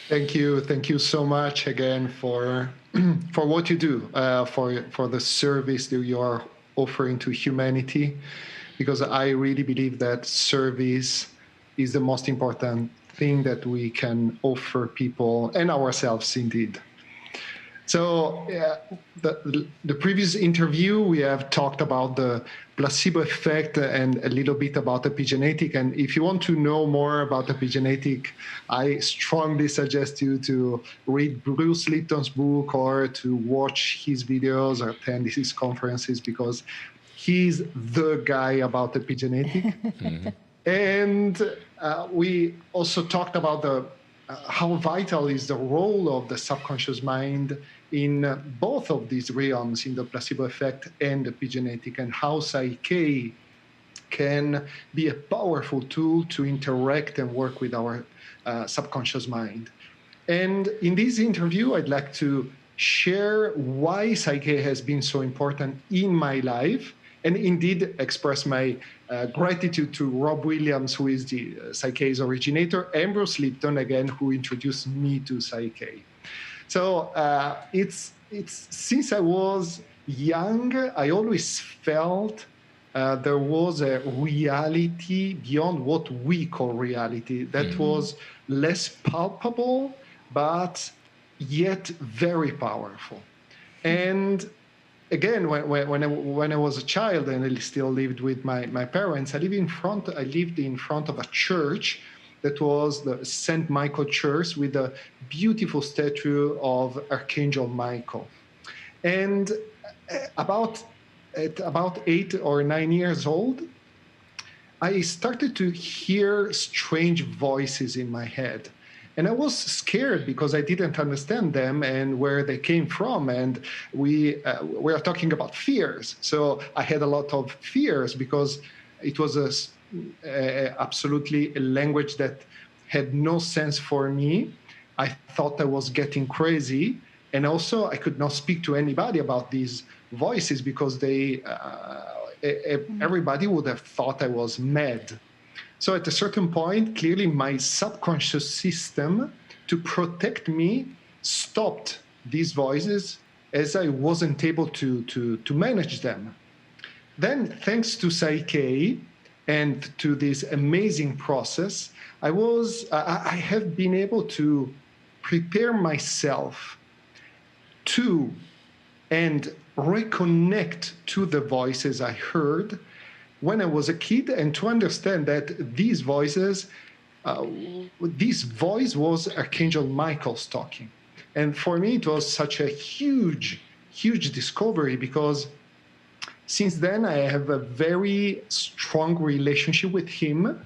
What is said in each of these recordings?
Thank you so much again for for what you do, for the service that you are offering to humanity, because I really believe that service is the most important thing that we can offer people and ourselves, indeed. So, the previous interview, we have talked about the placebo effect and a little bit about epigenetic. And if you want to know more about epigenetic, I strongly suggest you to read Bruce Lipton's book or to watch his videos or attend his conferences, because he's the guy about epigenetic. And we also talked about how vital is the role of the subconscious mind in both of these realms, in the placebo effect and epigenetic, and how PSYCH-K can be a powerful tool to interact and work with our subconscious mind. And in this interview, I'd like to share why PSYCH-K has been so important in my life, and indeed express my gratitude to Rob Williams, who is the PSYCH-K's originator, and Bruce Lipton, again, who introduced me to PSYCH-K. So it's since I was young, I always felt there was a reality beyond what we call reality that was less palpable, but yet very powerful. And again, when I was a child and I still lived with my parents, I lived in front of a church that was the St. Michael Church, with a beautiful statue of Archangel Michael. And at about 8 or 9 years old, I started to hear strange voices in my head. And I was scared because I didn't understand them and where they came from. And we are talking about fears. So I had a lot of fears because it was absolutely a language that had no sense for me. I thought I was getting crazy. And also I could not speak to anybody about these voices because everybody would have thought I was mad. So at a certain point, clearly my subconscious system, to protect me, stopped these voices as I wasn't able to manage them. Then, thanks to PSYCH-K and to this amazing process, I have been able to prepare myself to and reconnect to the voices I heard when I was a kid, and to understand that these voices, this voice was Archangel Michael's talking. And for me, it was such a huge, huge discovery, because since then I have a very strong relationship with him,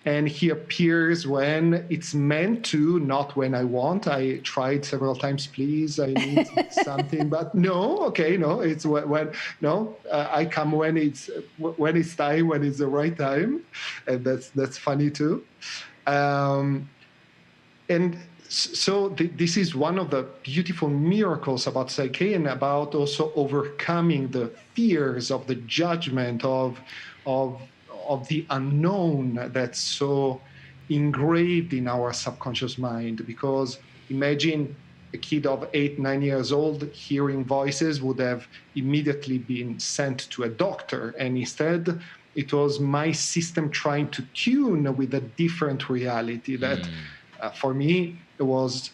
and he appears when it's meant to, not when I want. I tried several times, please, I need something, but no, it's when I come when it's time, when it's the right time, and that's funny too. And so this is one of the beautiful miracles about PSYCH-K, and about also overcoming the fears of the judgment of the unknown that's so engraved in our subconscious mind. Because imagine a kid of 8, 9 years old hearing voices would have immediately been sent to a doctor, and instead it was my system trying to tune with a different reality that for me it was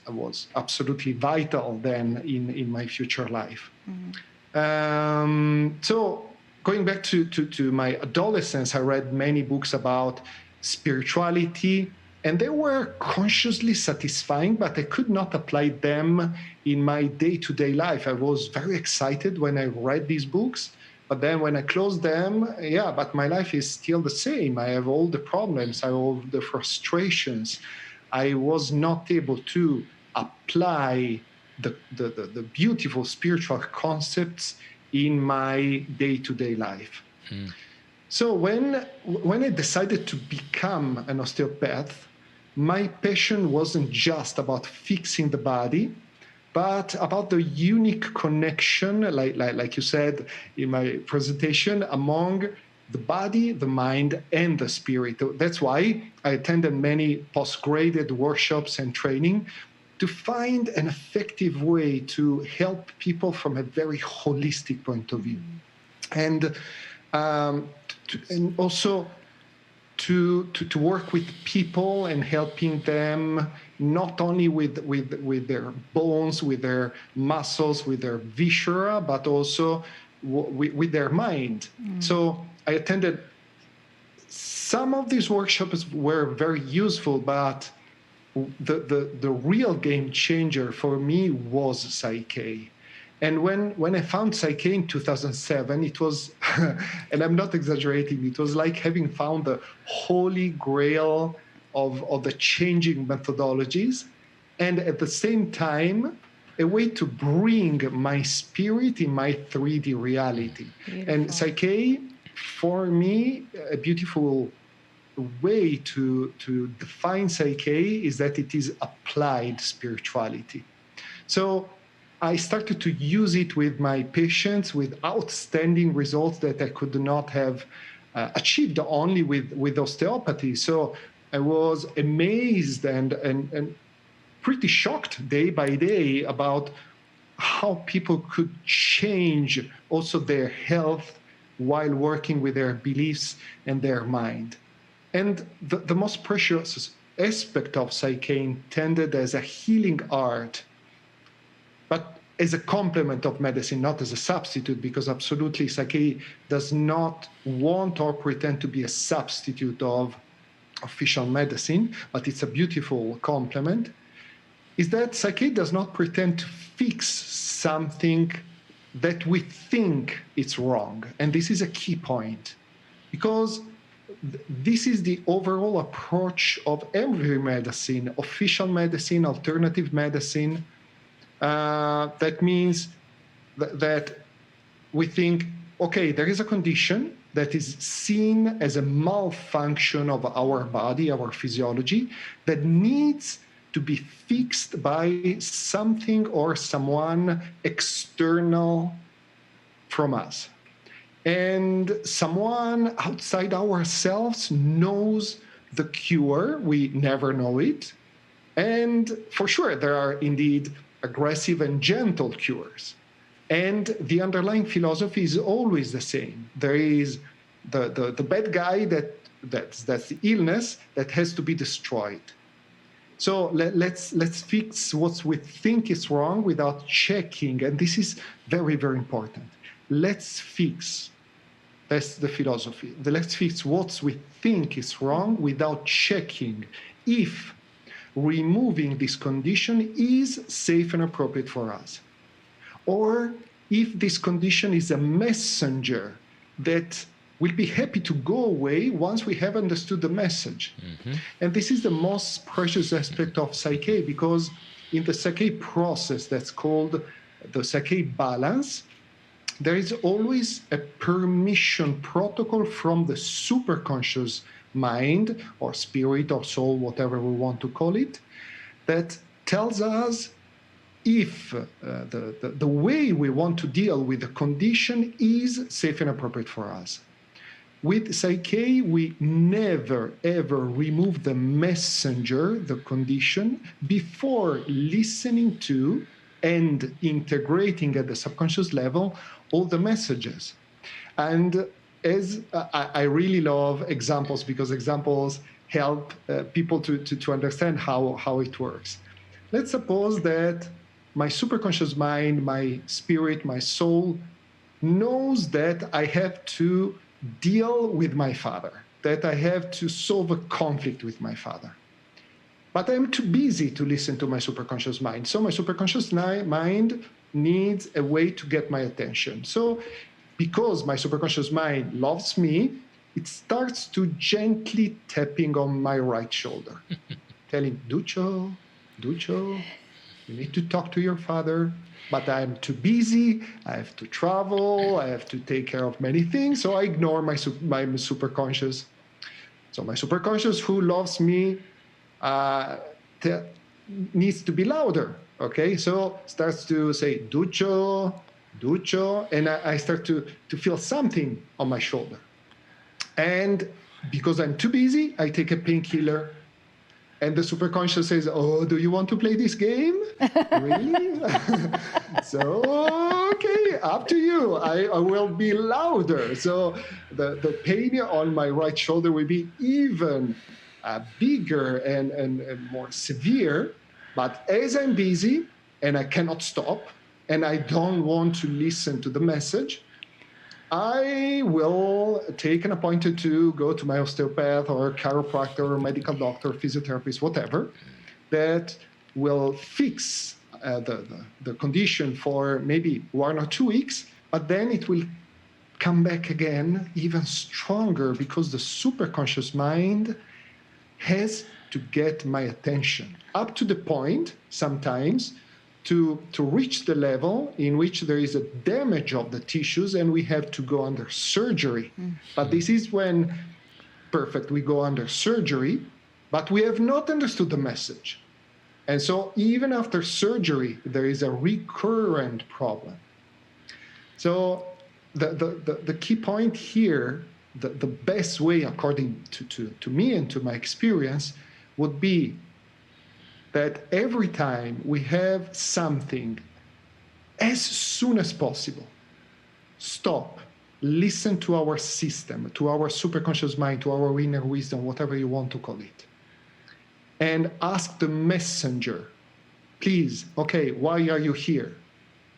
absolutely vital then in my future life. So going back to my adolescence, I read many books about spirituality, and they were consciously satisfying, but I could not apply them in my day-to-day life. I was very excited when I read these books, but then when I closed them, but my life is still the same. I have all the problems, I have all the frustrations. I was not able to apply the beautiful spiritual concepts in my day-to-day life. So when I decided to become an osteopath, my passion wasn't just about fixing the body, but about the unique connection, like you said in my presentation, among the body, the mind, and the spirit. That's why I attended many postgraded workshops and training to find an effective way to help people from a very holistic point of view. And and also to work with people and helping them not only with their bones, with their muscles, with their viscera, but also with their mind. So I attended some of these workshops were very useful, but the real game changer for me was PSYCH-K. And when I found PSYCH-K in 2007, it was, and I'm not exaggerating, it was like having found the holy grail of the changing methodologies, and at the same time, a way to bring my spirit in my 3D reality. Beautiful. And PSYCH-K, for me, a beautiful way to define PSYCH-K is that it is applied spirituality. So I started to use it with my patients with outstanding results that I could not have achieved only with osteopathy. So I was amazed and pretty shocked day by day about how people could change also their health while working with their beliefs and their mind. And the most precious aspect of PSYCH-K intended as a healing art, but as a complement of medicine, not as a substitute, because absolutely PSYCH-K does not want or pretend to be a substitute of official medicine, but it's a beautiful complement, is that PSYCH-K does not pretend to fix something that we think it's wrong. And this is a key point, because this is the overall approach of every medicine, official medicine, alternative medicine. That means that we think, okay, there is a condition that is seen as a malfunction of our body, our physiology, that needs to be fixed by something or someone external from us. And someone outside ourselves knows the cure. We never know it. And for sure, there are indeed aggressive and gentle cures. And the underlying philosophy is always the same. There is the bad guy that's the illness that has to be destroyed. So let's fix what we think is wrong without checking. And this is very, very important. Let's fix. That's the philosophy. Let's fix what we think is wrong without checking if removing this condition is safe and appropriate for us, or if this condition is a messenger that will be happy to go away once we have understood the message. And this is the most precious aspect of PSYCH-K, because in the PSYCH-K process that's called the PSYCH-K balance, there is always a permission protocol from the superconscious mind or spirit or soul, whatever we want to call it, that tells us if the way we want to deal with the condition is safe and appropriate for us. With PSYCH-K, we never, ever remove the messenger, the condition, before listening to and integrating at the subconscious level all the messages. And as I really love examples, because examples help people to understand how it works. Let's suppose that my superconscious mind, my spirit, my soul knows that I have to deal with my father, that I have to solve a conflict with my father. But I'm too busy to listen to my superconscious mind. So my superconscious mind needs a way to get my attention. So because my superconscious mind loves me, it starts to gently tapping on my right shoulder, telling, Duccio, you need to talk to your father, but I'm too busy, I have to travel, I have to take care of many things, so I ignore my superconscious. So my superconscious, who loves me, needs to be louder, okay? So starts to say, Duccio, and I start to feel something on my shoulder. And because I'm too busy, I take a painkiller. And the superconscious says, oh, do you want to play this game? Really? So, okay, up to you. I will be louder. So the pain on my right shoulder will be even bigger and more severe. But as I'm busy and I cannot stop and I don't want to listen to the message, I will take an appointment to go to my osteopath or chiropractor or medical doctor, physiotherapist, whatever, that will fix the condition for maybe 1 or 2 weeks, but then it will come back again even stronger because the superconscious mind has to get my attention up to the point sometimes to reach the level in which there is a damage of the tissues and we have to go under surgery. But this is when, perfect, we go under surgery, but we have not understood the message. And so even after surgery, there is a recurrent problem. So the key point here, the best way, according to me and to my experience, would be that every time we have something, as soon as possible, stop, listen to our system, to our superconscious mind, to our inner wisdom, whatever you want to call it, and ask the messenger, please, okay, why are you here?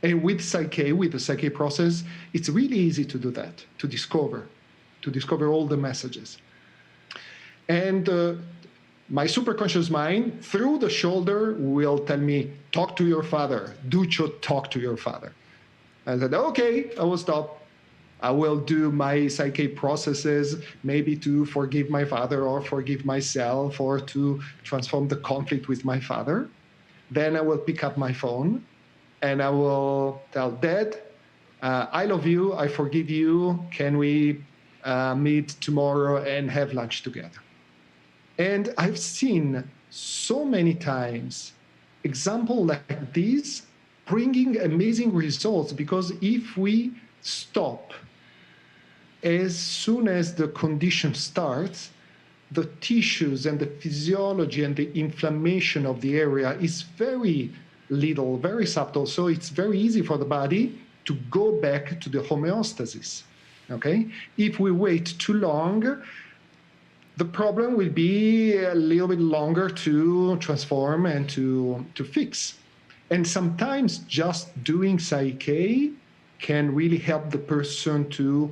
And with PSYCH-K, with the PSYCH-K process, it's really easy to do that, to discover all the messages. And my superconscious mind, through the shoulder, will tell me, talk to your father. Talk to your father. I said, okay, I will stop. I will do my PSYCH-K processes, maybe to forgive my father or forgive myself or to transform the conflict with my father. Then I will pick up my phone and I will tell Dad, I love you, I forgive you. Can we meet tomorrow and have lunch together? And I've seen so many times examples like this bringing amazing results, because if we stop as soon as the condition starts, the tissues and the physiology and the inflammation of the area is very little, very subtle. So it's very easy for the body to go back to the homeostasis. Okay? If we wait too long, the problem will be a little bit longer to transform and to fix. And sometimes just doing PSYCH-K can really help the person to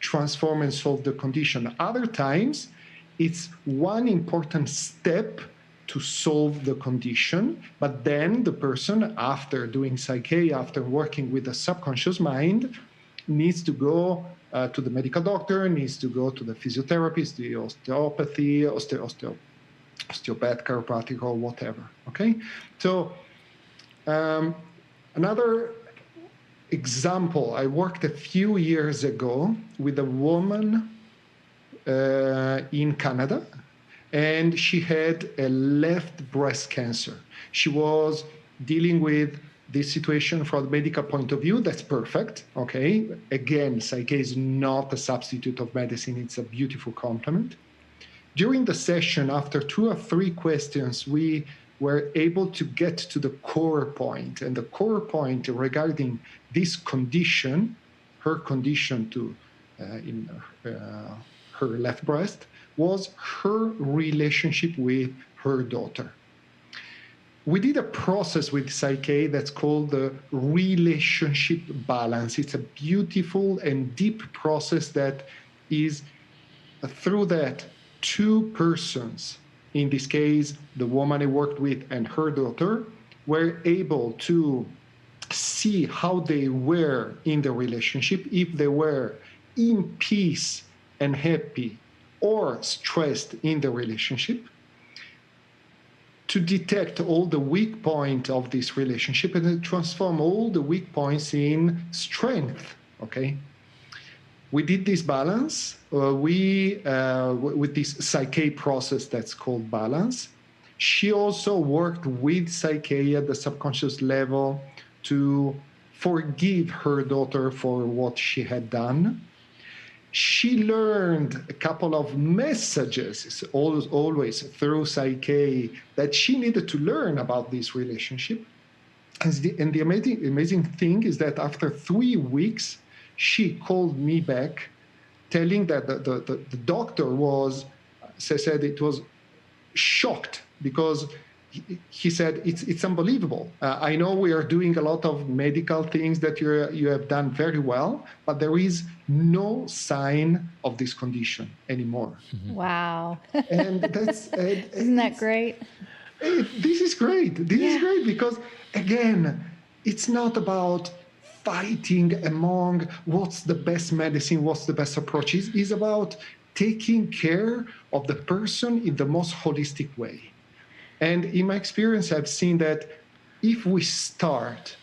transform and solve the condition. Other times, it's one important step to solve the condition, but then the person, after doing PSYCH-K, after working with the subconscious mind, needs to go to the medical doctor, needs to go to the physiotherapist, the osteopathy, osteopath, chiropractic, or whatever. Okay? So another example, I worked a few years ago with a woman in Canada, and she had a left breast cancer. She was dealing with this situation from the medical point of view. That's perfect, okay? Again, PSYCH-K is not a substitute of medicine. It's a beautiful complement. During the session, after 2 or 3 questions, we were able to get to the core point. And the core point regarding this condition, her condition in her left breast, was her relationship with her daughter. We did a process with PSYCH-K that's called the relationship balance. It's a beautiful and deep process that is through that 2 persons, in this case, the woman I worked with and her daughter, were able to see how they were in the relationship, if they were in peace and happy or stressed in the relationship, to detect all the weak points of this relationship and to transform all the weak points in strength, okay? We did this balance with this PSYCH-K process that's called balance. She also worked with PSYCH-K at the subconscious level to forgive her daughter for what she had done. She learned a couple of messages, always through PSYCH-K, that she needed to learn about this relationship. And the amazing thing is that after 3 weeks, she called me back, telling that the doctor said it was shocked, because he said it's unbelievable. I know we are doing a lot of medical things that you have done very well, but there is no sign of this condition anymore. Wow. And that's isn't that great? This is great. This is great because, again, it's not about fighting among what's the best medicine, what's the best approach. It's about taking care of the person in the most holistic way. And in my experience, I've seen that if we start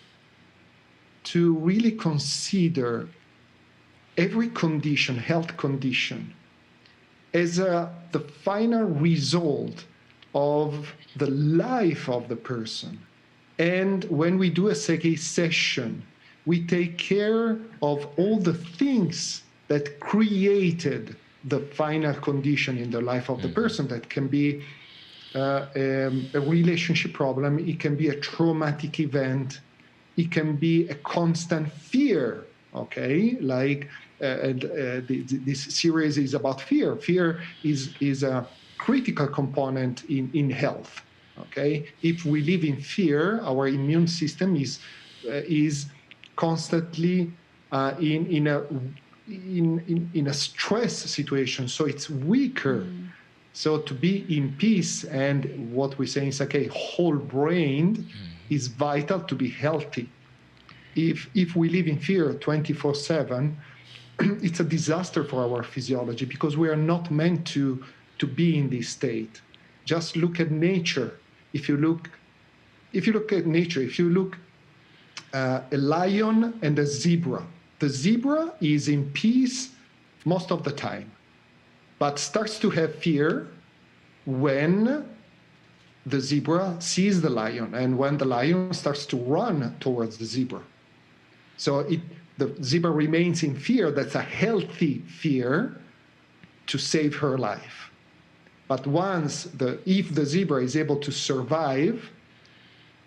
to really consider every condition, health condition, as the final result of the life of the person, and when we do a PSYCH-K session, we take care of all the things that created the final condition in the life of the person. That can be a relationship problem, it can be a traumatic event, it can be a constant fear, okay? Like this series is about fear. Fear is a critical component in health, okay? If we live in fear, our immune system is constantly in a stress situation, so it's weaker. So to be in peace, and what we say is okay, whole-brained, is vital to be healthy. If we live in fear 24/7, it's a disaster for our physiology, because we are not meant to be in this state. Just look at nature. If you look at nature, if you look a lion and a zebra, the zebra is in peace most of the time, but starts to have fear when the zebra sees the lion, and when the lion starts to run towards the zebra. So the zebra remains in fear. That's a healthy fear to save her life. But if the zebra is able to survive,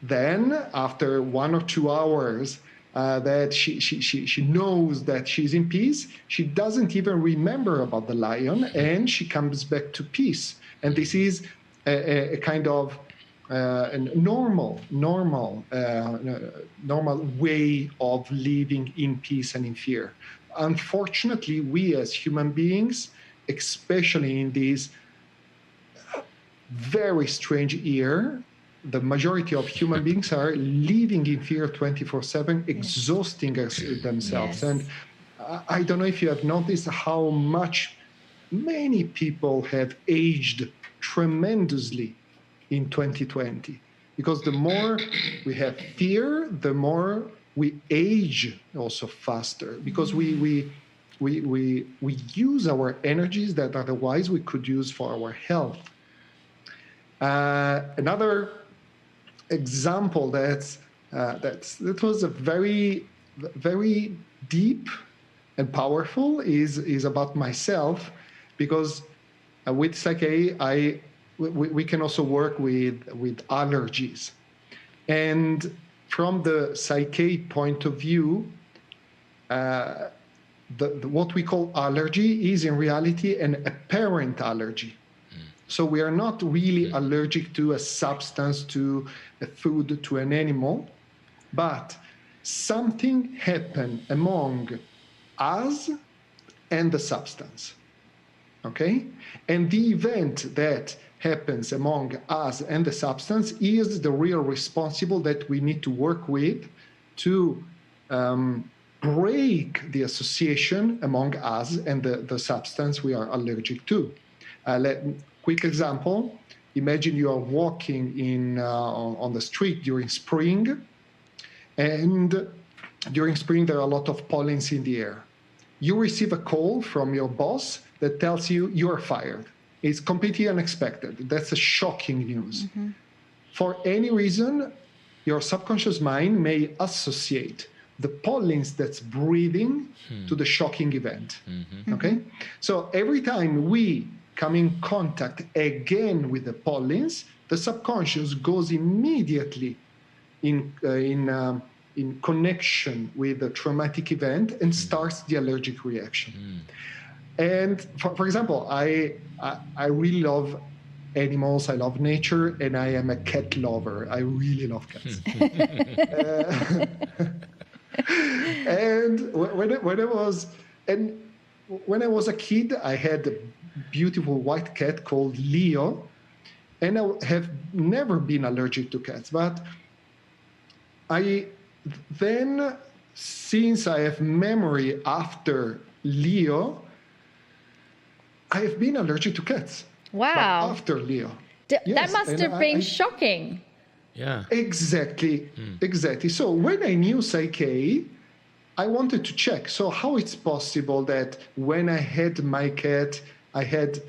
then after 1 or 2 hours that she knows that she's in peace, she doesn't even remember about the lion, and she comes back to peace. And this is a kind of a normal way of living in peace and in fear. Unfortunately, we as human beings, especially in this very strange year, the majority of human beings are living in fear 24/7, exhausting themselves. And I don't know if you have noticed how much many people have aged tremendously in 2020, because the more we have fear, the more we age also faster, because we use our energies that otherwise we could use for our health. Another example that was a very, very deep and powerful is about myself, because with PSYCH-K we can also work with allergies, and from the PSYCH-K point of view, what we call allergy is in reality an apparent allergy. So we are not really allergic to a substance, to a food, to an animal, but something happened among us and the substance, okay? And the event that happens among us and the substance is the real responsible that we need to work with to break the association among us and the substance we are allergic to. Quick example, imagine you are walking on the street during spring, and during spring there are a lot of pollens in the air. You receive a call from your boss that tells you are fired. It's completely unexpected. That's a shocking news. For any reason, your subconscious mind may associate the pollens that's breathing to the shocking event. Okay? So every time we come in contact again with the pollens, the subconscious goes immediately in connection with the traumatic event and starts the allergic reaction. And for example, I really love animals, I love nature, and I am a cat lover. I really love cats. And when I was a kid, I had a beautiful white cat called Leo, and I have never been allergic to cats. But since I have memory after Leo, I have been allergic to cats. Wow. But after Leo. That must have been shocking. Yeah. Exactly. So when I knew PSYCH-K, I wanted to check. So how it's possible that when I had my cat, I had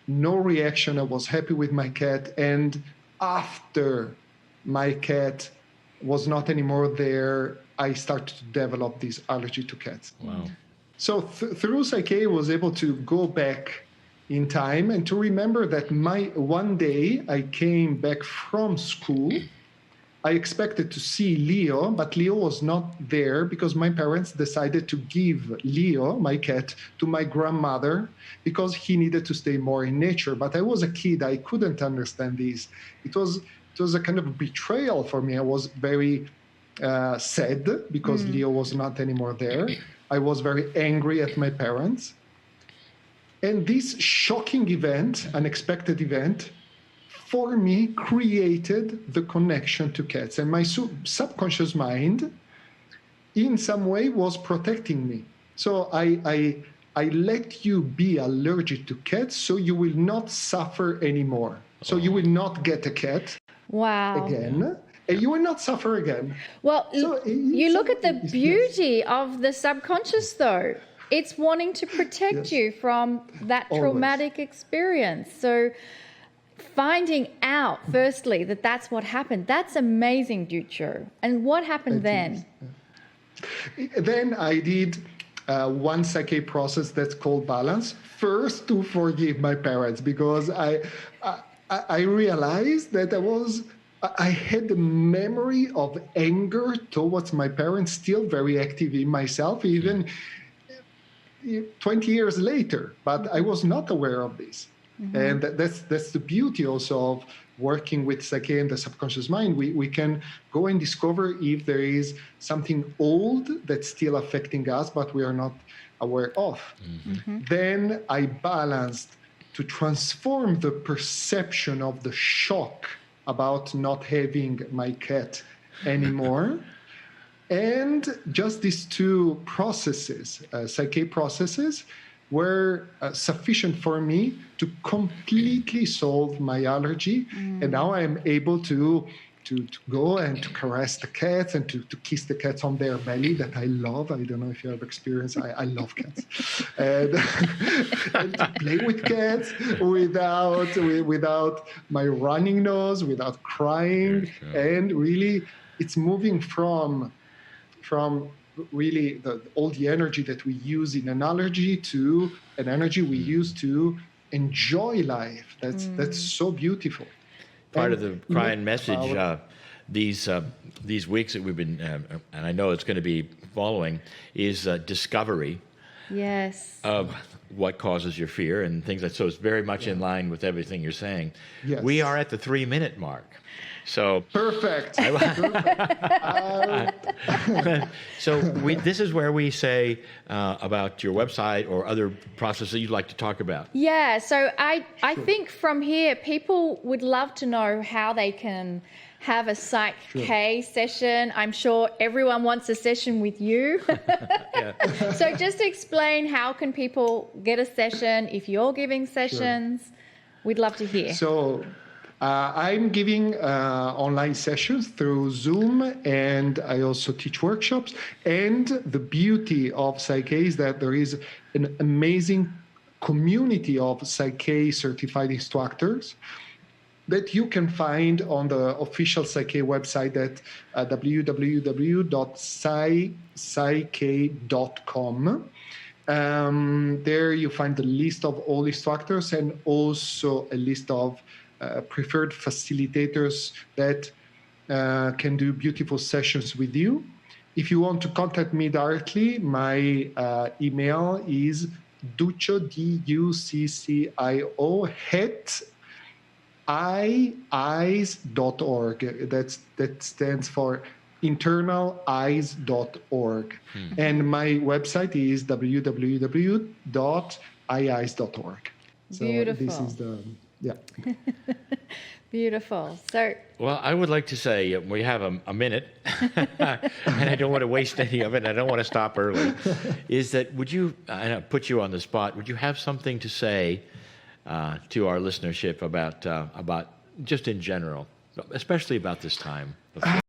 no reaction, I was happy with my cat, and after my cat was not anymore there, I started to develop this allergy to cats. Wow. So through PSYCH-K, I was able to go back in time and to remember that one day I came back from school. I expected to see Leo, but Leo was not there because my parents decided to give Leo, my cat, to my grandmother because he needed to stay more in nature. But I was a kid, I couldn't understand this. It was a kind of betrayal for me. I was very sad because Leo was not anymore there. I was very angry at my parents. And this shocking event, unexpected event, for me created the connection to cats. And my subconscious mind, in some way, was protecting me. So I let you be allergic to cats so you will not suffer anymore. So you will not get a cat again. And you will not suffer again. Well, so you look at the beauty of the subconscious, though. It's wanting to protect you from that traumatic experience. So finding out, firstly, that that's what happened, that's amazing, Duccio. And what happened then? Then I did one PSYCH-K process that's called balance. First, to forgive my parents, because I realized that I had a memory of anger towards my parents still very active in myself, even 20 years later, but I was not aware of this. And that's the beauty also of working with PSYCH-K and the subconscious mind. We can go and discover if there is something old that's still affecting us, but we are not aware of. Then I balanced to transform the perception of the shock about not having my cat anymore. And just these two processes, PSYCH-K processes, were sufficient for me to completely solve my allergy. And now I'm able to go and to caress the cats and to kiss the cats on their belly that I love. I don't know if you have experience. I love cats. And to play with cats without my running nose, without crying. And really, it's moving from really all the energy that we use in an allergy to an energy we use to enjoy life. That's so beautiful. Part of the Kryon message these weeks that we've been, and I know it's going to be following, is discovery. Yes. Of what causes your fear and things like so. It's very much in line with everything you're saying. Yes. We are at the 3-minute mark. So perfect. So this is where we say about your website or other processes you'd like to talk about. Yeah. So I think from here, people would love to know how they can have a PSYCH-K session. I'm sure everyone wants a session with you. So just explain, how can people get a session if you're giving sessions? We'd love to hear. So I'm giving online sessions through Zoom, and I also teach workshops. And the beauty of PSYCH-K is that there is an amazing community of PSYCH-K certified instructors that you can find on the official PSYCH-K website at www.psych-k.com. There you find the list of all instructors and also a list of preferred facilitators that can do beautiful sessions with you. If you want to contact me directly, my email is duccio, DUCCIO, @eyes.org. That stands for internaleyes.org. And my website is www.eyes.org. So Beautiful. this is the, yeah. Beautiful. So, well, I would like to say we have a minute, and I don't want to waste any of it, and I don't want to stop early, is that would you, and I put you on the spot, would you have something to say to our listenership about just in general, especially about this time?